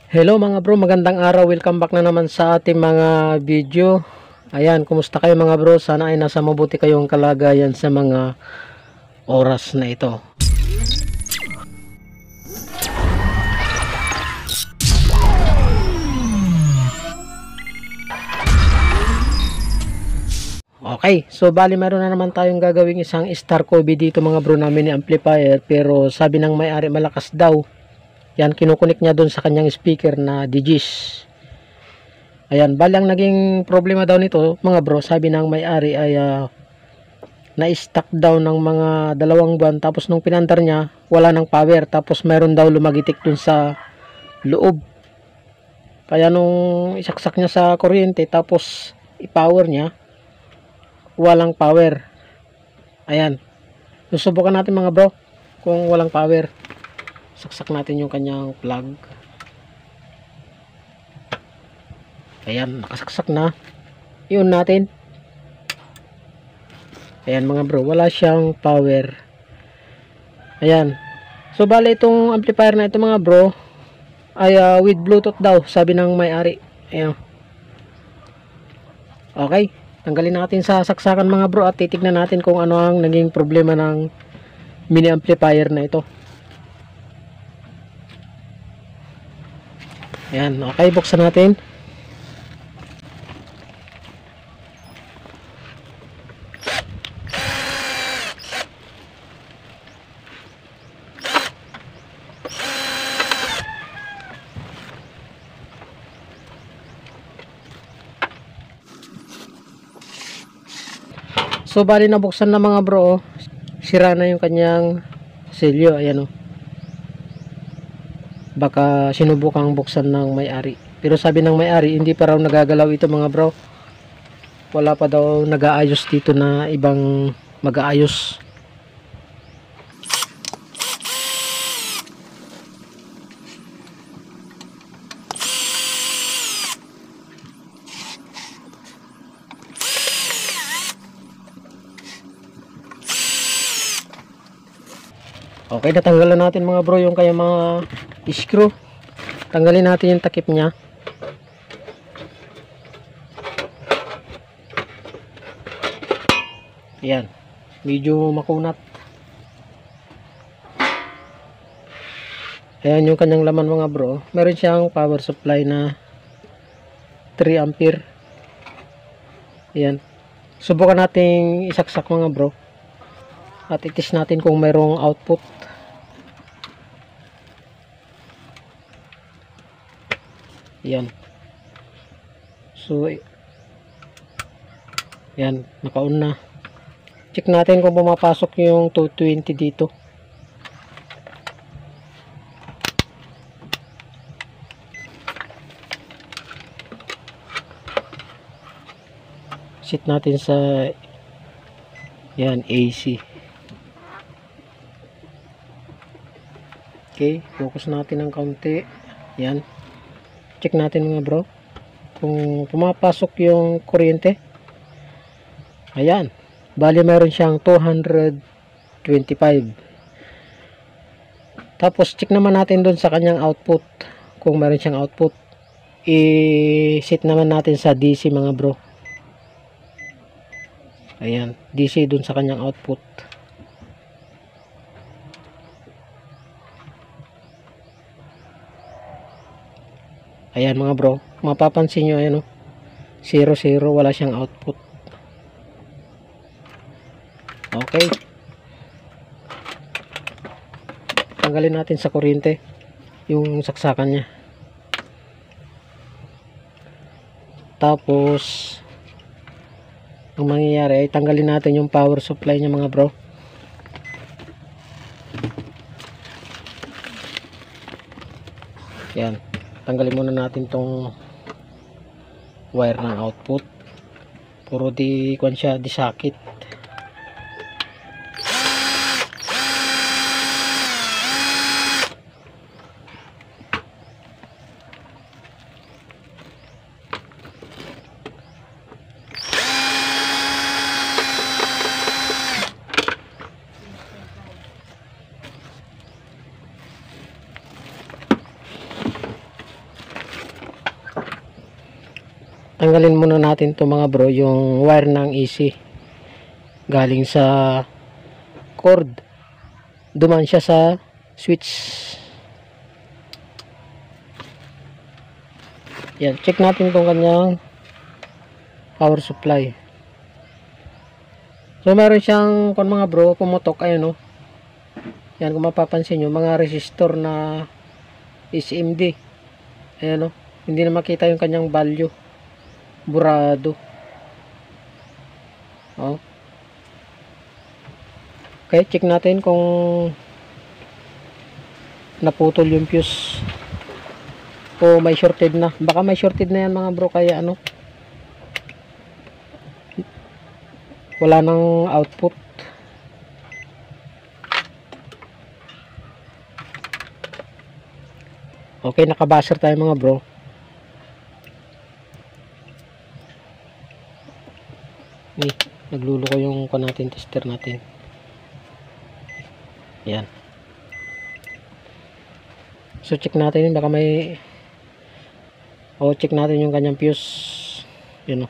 Hello mga bro, magandang araw. Welcome back na naman sa ating mga video. Ayan, kumusta kayo mga bro? Sana ay nasa mabuti kayong kalagayan sa mga oras na ito. Okay, so bali meron na naman tayong gagawing isang Star Kobe dito mga bro namin ni amplifier, pero sabi ng may-ari malakas daw. Yan, kinukunik niya doon sa kanyang speaker na Digis. Ayan, balang naging problema daw nito mga bro, sabi ng may-ari ay na-stuck daw ng mga 2 buwan, tapos nung pinandar niya wala ng power, tapos meron daw lumagitik dun sa loob. Kaya nung isaksak niya sa kuryente tapos i-power niya, walang power. Ayan, susubukan natin mga bro kung walang power. Saksak natin yung kanyang plug. Ayan, nakasaksak na. Yun natin. Ayan mga bro, wala siyang power. Ayan. So bali itong amplifier na ito mga bro ay with Bluetooth daw, sabi ng may-ari. Ayan. Okay, tanggalin natin sa saksakan mga bro at titignan natin kung ano ang naging problema ng mini amplifier na ito. Ayan, okay, buksan natin. So bali nabuksan na mga bro, sira na yung kanyang selyo. Ayan o, baka sinubukang buksan ng may-ari, pero sabi ng may-ari hindi pa raw nagagalaw ito mga bro. Wala pa daw nag-aayos dito na ibang mag-aayos. Okay, natanggalan natin mga bro yung kaya mga screw. Tanggalin natin yung takip niya. Ayan, medyo makunat. Ayan yung kanyang laman mga bro. Meron siyang power supply na 3 ampere. Ayan, subukan nating isaksak mga bro at itis natin kung mayroong output. Ayan, so yan, naka-on na. Check natin kung pumapasok yung 220 dito. Set natin sa yan, AC. Okay, focus natin ng kaunti. Yan, check natin mga bro kung pumapasok yung kuryente. Ayan, bali meron siyang 225. Tapos check naman natin dun sa kanyang output kung meron siyang output. I-set naman natin sa DC mga bro. Ayan, DC dun sa kanyang output. Ayan mga bro, mapapansin nyo, ayan o, 0 0, wala siyang output. Okay, tanggalin natin sa kuryente yung saksakan niya. Tapos ang mangyayari ay tanggalin natin yung power supply niya mga bro. Yan, tanggalin muna natin tong wire ng output. Puro di kwan siya, di sakit. tatanggalin muna natin to mga bro, yung wire ng AC galing sa cord, duman siya sa switch. Yan, check natin tong kanyang power supply. So meron siyang kung mga bro, pumutok, ayun no. Yan, kung mapapansin nyo, mga resistor na SMD. Ayan no, hindi na makita yung kanyang value, burado. Oh. Okay, check natin kung naputol yung fuse o may shorted na. Baka may shorted na yan mga bro, kaya ano, wala nang output. Okay, nakabaser tayo mga bro. Nagluluko yung natin, tester natin. Yan. So check natin, baka may check natin yung kanyang fuse. Yun o.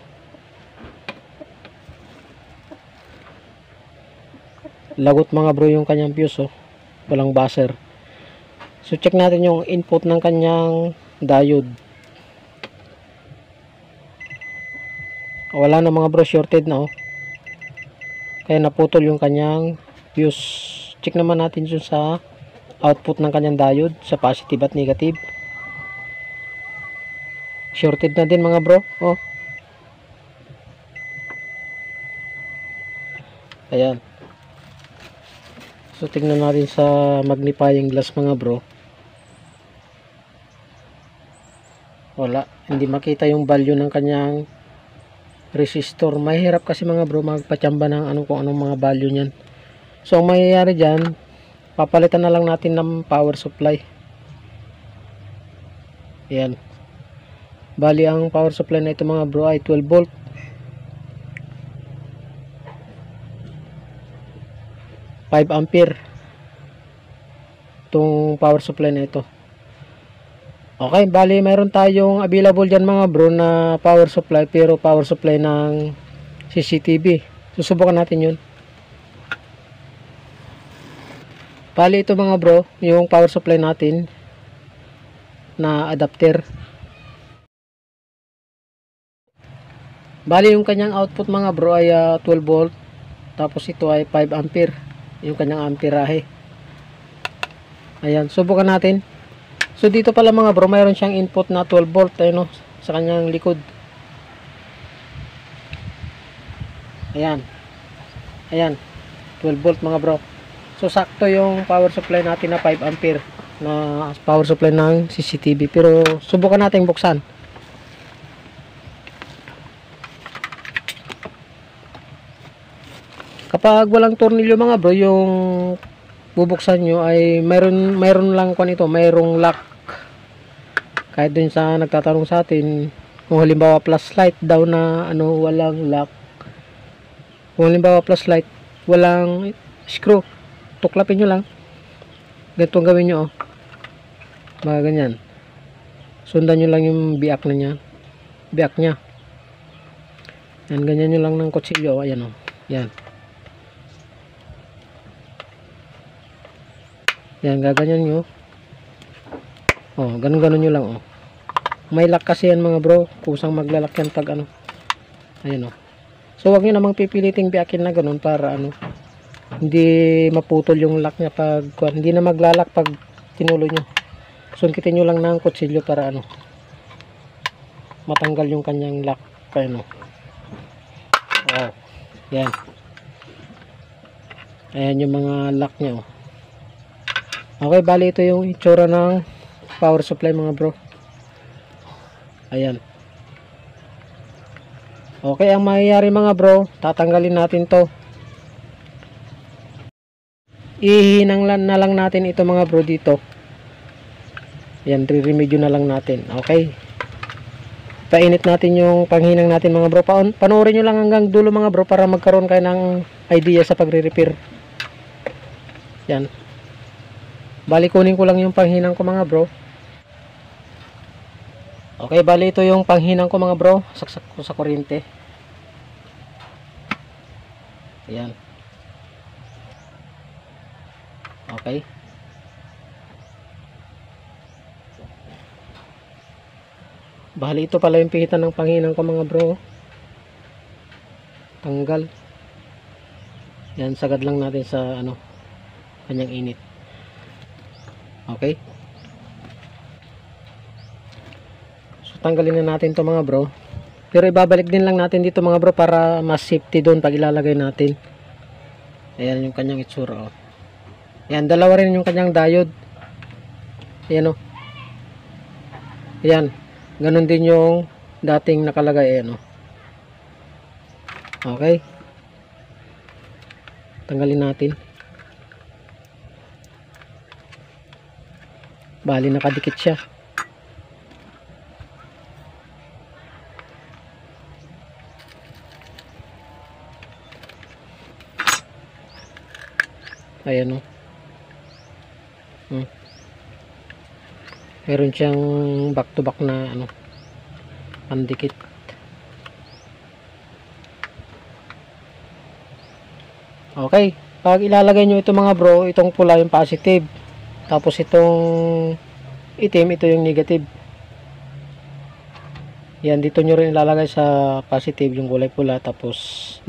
Lagot mga bro yung kanyang fuse, walang buzzer. So check natin yung input ng kanyang diode. Wala na mga bro, shorted na kaya naputol yung kanyang fuse. Check naman natin dun sa output ng kanyang diode, sa positive at negative. Shorted na din mga bro. Ayan. So tingnan natin sa magnifying glass mga bro. Wala, hindi makita yung value ng kanyang resistor. Mahirap kasi mga bro magpatsamba ng kung anong mga value niyan. So ang mangyayari dyan, papalitan na lang natin ng power supply. Ayan. Bali ang power supply na ito mga bro ay 12 volt. 5 ampere itong power supply na ito. Okay, bali mayroon tayong available dyan mga bro na power supply, pero power supply ng CCTV. Susubukan natin yun. Bali ito mga bro, yung power supply natin na adapter. Bali yung kanyang output mga bro ay 12 volt, tapos ito ay 5 ampere yung kanyang amperahe. Ayan, subukan natin. So dito pala mga bro, mayroon siyang input na 12 volt ayun, sa kanyang likod. Ayan. Ayan, 12 volt mga bro. So sakto yung power supply natin na 5 ampere na power supply ng CCTV. Pero subukan natin buksan. Kapag walang tornilyo mga bro, yung bubuksan nyo ay mayroon lang kung ito, mayroong lock. Kahit dun sa nagtatanong sa atin, kung halimbawa flashlight daw na walang lock. Kung halimbawa flashlight, walang screw, tuklapin nyo lang. Ganito ang gawin nyo mga ganyan. Sundan nyo lang yung biak na niya, biak nya. Yan, ganyan nyo lang ng kutsilyo. Ayan yan. Yan, gaganyan nyo. Ganun nyo lang May lock kasi yan mga bro, kusang maglalak yan pag ayan So wag nyo namang pipiliting biakin na ganun para hindi maputol yung lock nya pag hindi na maglalak pag tinuloy nyo. Sungkitin nyo lang ng kutsilyo para matanggal yung kanyang lock. Yan. Ayan yung mga lock nya Okay, bali ito yung itsura ng power supply mga bro. Ayan. Okay, ang mangyayari mga bro, tatanggalin natin to. Ihinang na lang natin ito mga bro dito. Ayan, re-remedyo na lang natin. Okay. Painit natin yung panghinang natin mga bro. Panoorin nyo lang hanggang dulo mga bro para magkaroon kayo ng idea sa pagre-repair. Yan. Bali kunin ko lang yung panghinang ko mga bro. Okay, bali ito yung panghinang ko mga bro. Saksak ko sa kuryente. Ayan. Okay. Bali ito pala yung pihitan ng panghinang ko mga bro. Tanggal. Yan, sagad lang natin sa ano, kanyang init. Okay. So tanggalin na natin to mga bro. Pero ibabalik din lang natin dito mga bro para mas safety doon pag ilalagay natin. Ayan yung kanyang itsura. Oh. Ayan, dalawa rin yung kanyang diode. Ayan o. Ayan. Ganon din yung dating nakalagay. Ayan o. Okay. Tanggalin natin. Bali nakadikit siya. Ayan o. Meron siyang back to back na ano, pandikit. Okay, pag ilalagay nyo ito mga bro, itong pula yung positive, tapos itong itim, ito yung negative. Yan, dito nyo rin ilalagay sa positive yung kulay pula, tapos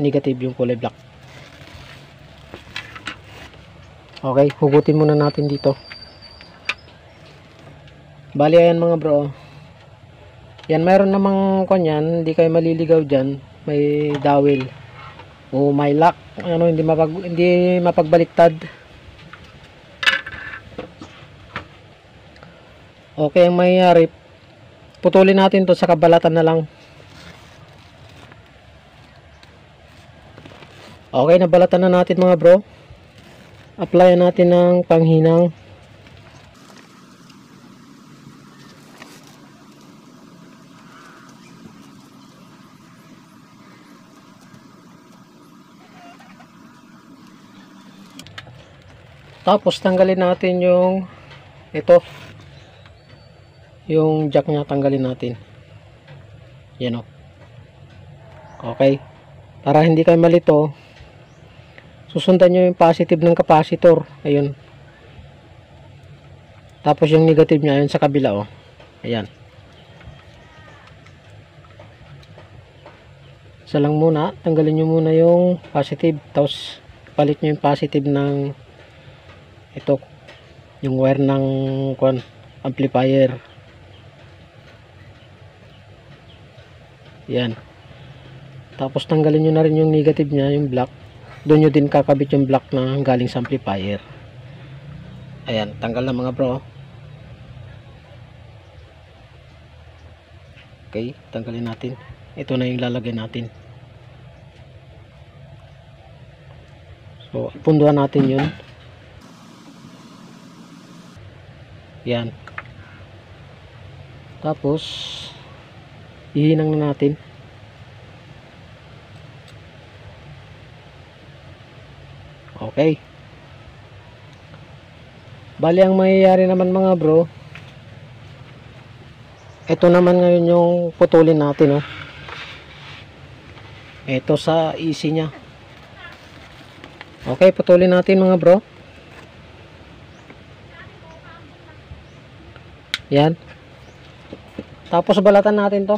negative yung kulay black. Okay, hugutin muna natin dito. Bali ayan mga bro. Yan, mayroon namang kanyan, hindi kayo maliligaw dyan. May dowel o may lock, ano, hindi mapagbaliktad. Okay, ang mayayari, putulin natin to sa kabalatan na lang. Okay, nabalatan na natin mga bro. Applyan natin ng panghinang. Tapos tanggalin natin yung ito, yung jack nya, tanggalin natin. Yan o. Okay, para hindi kayo malito, susundan nyo yung positive ng capacitor. Ayun. Tapos yung negative nya ayun sa kabila o. Ayan. Isa lang muna, tanggalin nyo muna yung positive, tapos palit nyo yung positive ng ito, yung wire ng amplifier. Yan. Tapos tanggalin nyo na rin yung negative nya, yung black. Doon nyo din kakabit yung black na galing sa amplifier. Ayan, tanggal na mga bro. Okay, tanggalin natin. Ito na yung lalagay natin. So, punduhan natin yun. Yan. Tapos ihinang na natin. Okay. Bali ang mangyayari naman mga bro, ito naman ngayon yung putulin natin, oh. Ito sa easy nya. Okay, putulin natin mga bro. Yan. Tapos balatan natin to.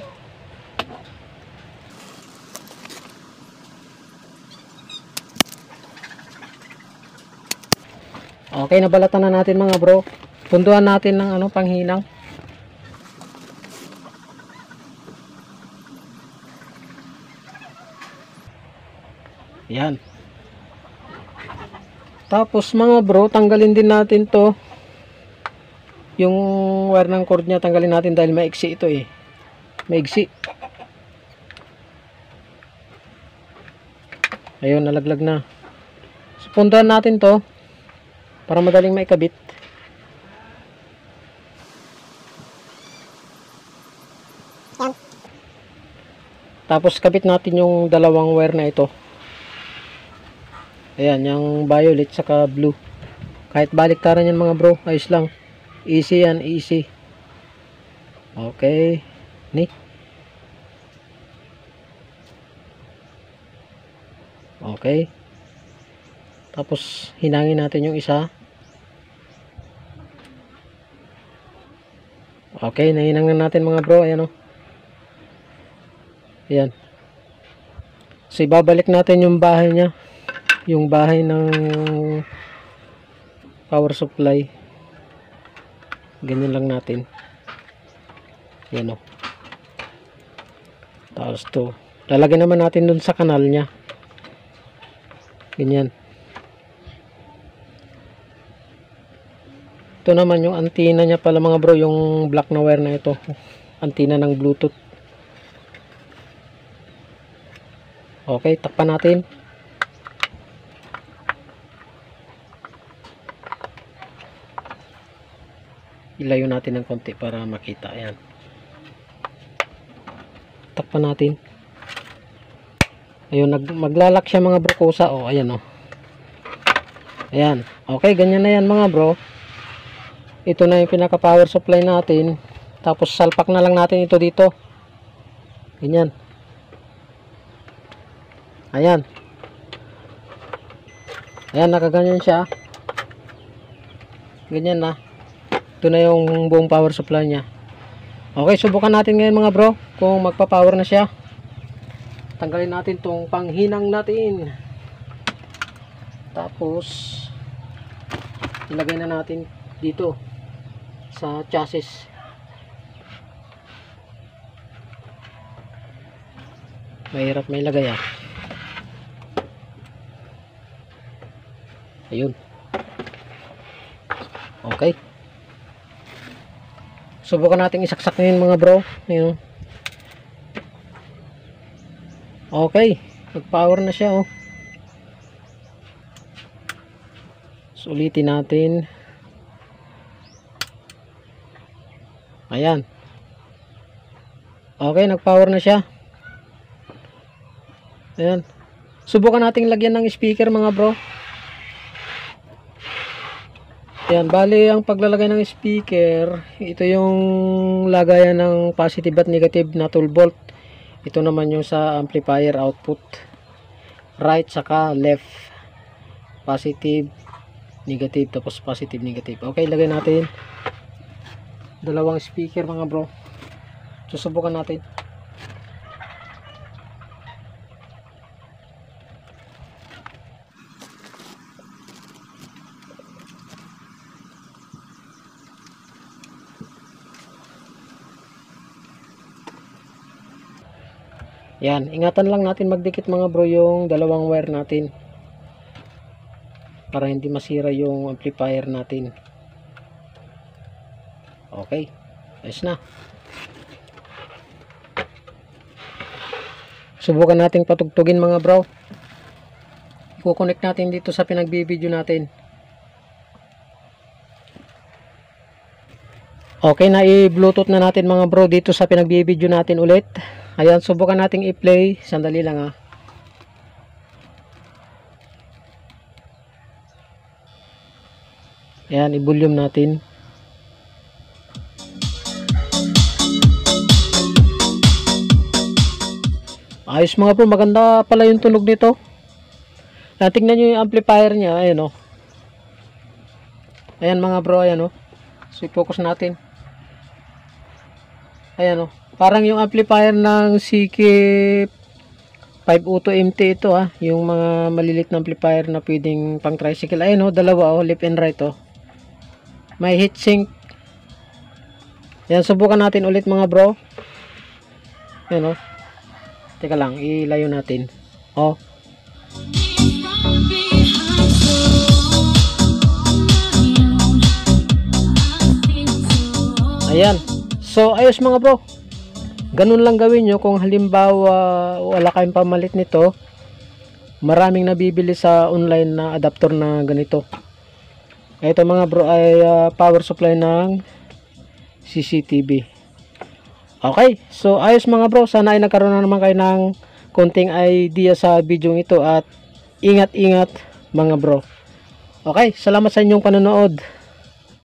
Okay, nabalatan na natin mga bro. Punduhan natin ng ano, panghinang. Yan. Tapos mga bro, tanggalin din natin to. Yung wire ng cord niya, tanggalin natin dahil maiksi ito eh. Maiksi. Ayun, nalaglag na. So, puntahan natin to para madaling maikabit. Yan. Tapos kabit natin yung dalawang wire na ito. Ayan, yung violet saka blue. Kahit baliktaran yan mga bro, ayos lang. Easy yan, easy. Okay. Ni. Okay. Tapos hinangin natin yung isa. Okay, nahinang na natin mga bro. Ayan o. Ayan. So ibabalik natin yung bahay niya. Yung bahay ng power supply. Ganyan lang natin. Ayan o. Tapos to. Lalagyan naman natin dun sa kanal niya. Ganyan. Ito naman yung antenna niya pala mga bro. Yung black na wire na ito. Antenna ng Bluetooth. Okay, takpan natin. Ilayo natin ng konti para makita. Ayan. Takpan natin. Ayun, maglalak siya mga bro kusa. O, ayan o. Ayan. Okay, ganyan na yan mga bro. Ito na yung pinaka power supply natin. Tapos salpak na lang natin ito dito. Ganyan. Ayan. Ayan, nakaganyan siya. Ganyan na. Ito na yung buong power supply niya. Okay, subukan natin ngayon mga bro. Kung magpa-power na siya. Tanggalin natin tong panghinang natin. Tapos ilagay na natin dito sa chassis. Mahirap may lagay ah. Ayun. Okay. Subukan natin isaksak ngayon mga bro. Ayun. Okay. Nag-power na siya oh. So, ulitin natin. Ayan. Okay, nag-power na siya. Ayan. Subukan nating lagyan ng speaker mga bro. Ayan, bali ang paglalagay ng speaker, ito yung lagayan ng positive at negative na 12 volt. Ito naman yung sa amplifier output. Right saka left. Positive, negative, tapos positive, negative. Okay, lagay natin dalawang speaker mga bro. Susubukan natin. Yan, ingatan lang natin magdikit mga bro yung dalawang wire natin para hindi masira yung amplifier natin. Okay, ayos na. Subukan nating patugtugin mga bro. I-connect natin dito sa pinagbibideo natin. Okay, na i-bluetooth na natin mga bro dito sa pinagbibideo natin ulit. Ayan, subukan nating i-play. Sandali lang ha. Ayan, i-volume natin. Ayos mga bro, maganda pala yung tunog nito. Tingnan nyo yung amplifier niya. Ayan o. Ayan mga bro, ayan o. So, i-focus natin. Ayan o. Parang yung amplifier ng CK502MT ito ah. Yung mga malilit na amplifier na pwedeng pang tricycle. Ayan o, dalawa o, left and right o. May heatsink. Ayan, subukan natin ulit mga bro. Ayan o. Teka lang, ilayo natin. O. Ayan. So, ayos mga bro. Ganun lang gawin nyo kung halimbawa wala kayong pamalit nito. Maraming nabibili sa online na adapter na ganito. Ito mga bro ay power supply ng CCTV. Okay, so ayos mga bro. Sana ay nagkaroon na naman kayo ng konting idea sa video ito at ingat-ingat mga bro. Okay, salamat sa inyong panonood.